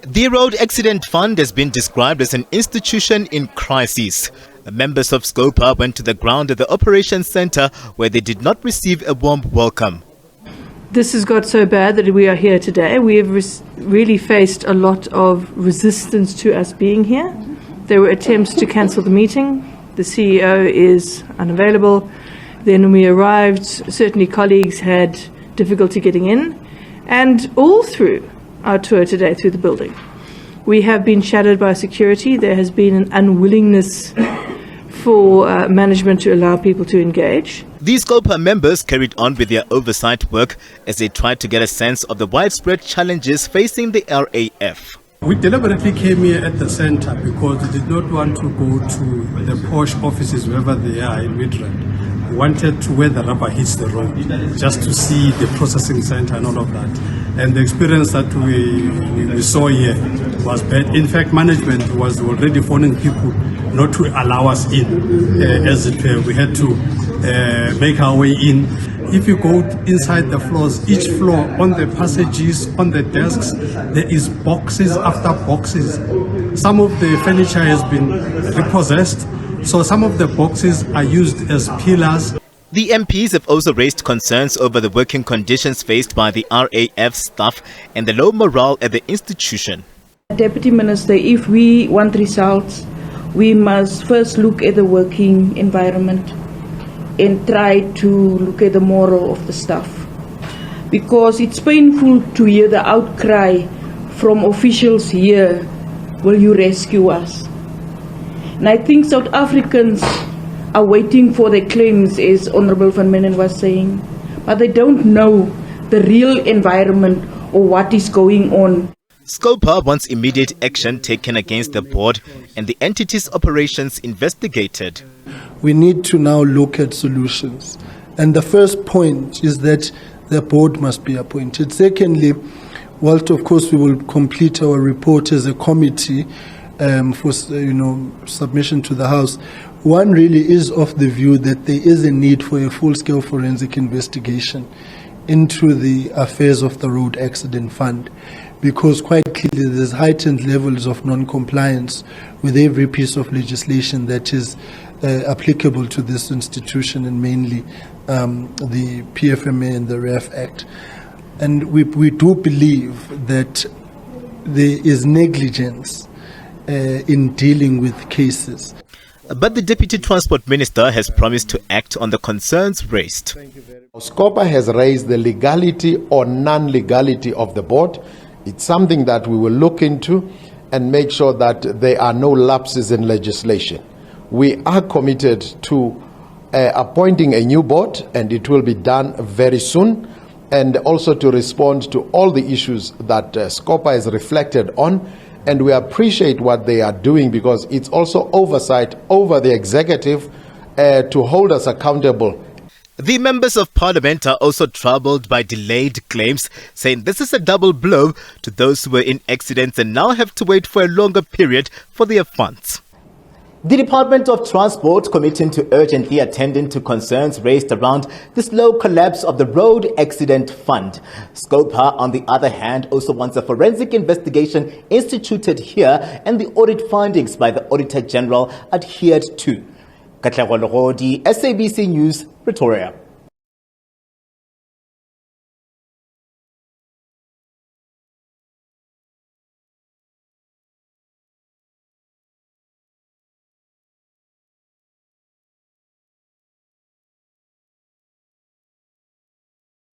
The Road Accident Fund has been described as an institution in crisis. The members of Scopa went to the ground at the operations center where they did not receive a warm welcome. This has got so bad that we are here today. We have really faced a lot of resistance to us being here. There were attempts to cancel the meeting. The CEO is unavailable. Then when we arrived, certainly colleagues had difficulty getting in. And all through our tour today through the building, we have been shadowed by security. There has been an unwillingness for management to allow people to engage. These Scopa members carried on with their oversight work as they tried to get a sense of the widespread challenges facing the RAF. We deliberately came here at the center because we did not want to go to the posh offices wherever they are in Midrand. We wanted to where the rubber hits the road, just to see the processing center and all of that. And the experience that we saw here was bad. In fact, management was already phoning people not to allow us in, as it were. We had to make our way in. If you go inside the floors, each floor, on the passages, on the desks, there is boxes after boxes. Some of the furniture has been repossessed, so some of the boxes are used as pillars. The MPs have also raised concerns over the working conditions faced by the RAF staff and the low morale at the institution. Deputy Minister, if we want results, we must first look at the working environment and try to look at the morale of the staff. Because it's painful to hear the outcry from officials here, will you rescue us? And I think South Africans are waiting for their claims, as Honourable Van Menen was saying, but they don't know the real environment or what is going on. Scopa wants immediate action taken against the board and the entity's operations investigated. We need to now look at solutions. And the first point is that the board must be appointed. Secondly, whilst of course we will complete our report as a committee for submission to the House, one really is of the view that there is a need for a full-scale forensic investigation into the affairs of the Road Accident Fund, because quite clearly there's heightened levels of non-compliance with every piece of legislation that is applicable to this institution, and mainly the PFMA and the RAF Act. And we do believe that there is negligence in dealing with cases. But the Deputy Transport Minister has promised to act on the concerns raised. Scopa has raised the legality or non-legality of the board. It's something that we will look into and make sure that there are no lapses in legislation. We are committed to appointing a new board, and it will be done very soon, and also to respond to all the issues that Scopa has reflected on. And we appreciate what they are doing, because it's also oversight over the executive to hold us accountable. The members of parliament are also troubled by delayed claims, saying this is a double blow to those who were in accidents and now have to wait for a longer period for their funds. The Department of Transport committing to urgently attending to concerns raised around the slow collapse of the Road Accident Fund. Scopa, on the other hand, also wants a forensic investigation instituted here and the audit findings by the Auditor General adhered to. Katlego Logodi, SABC News, Pretoria.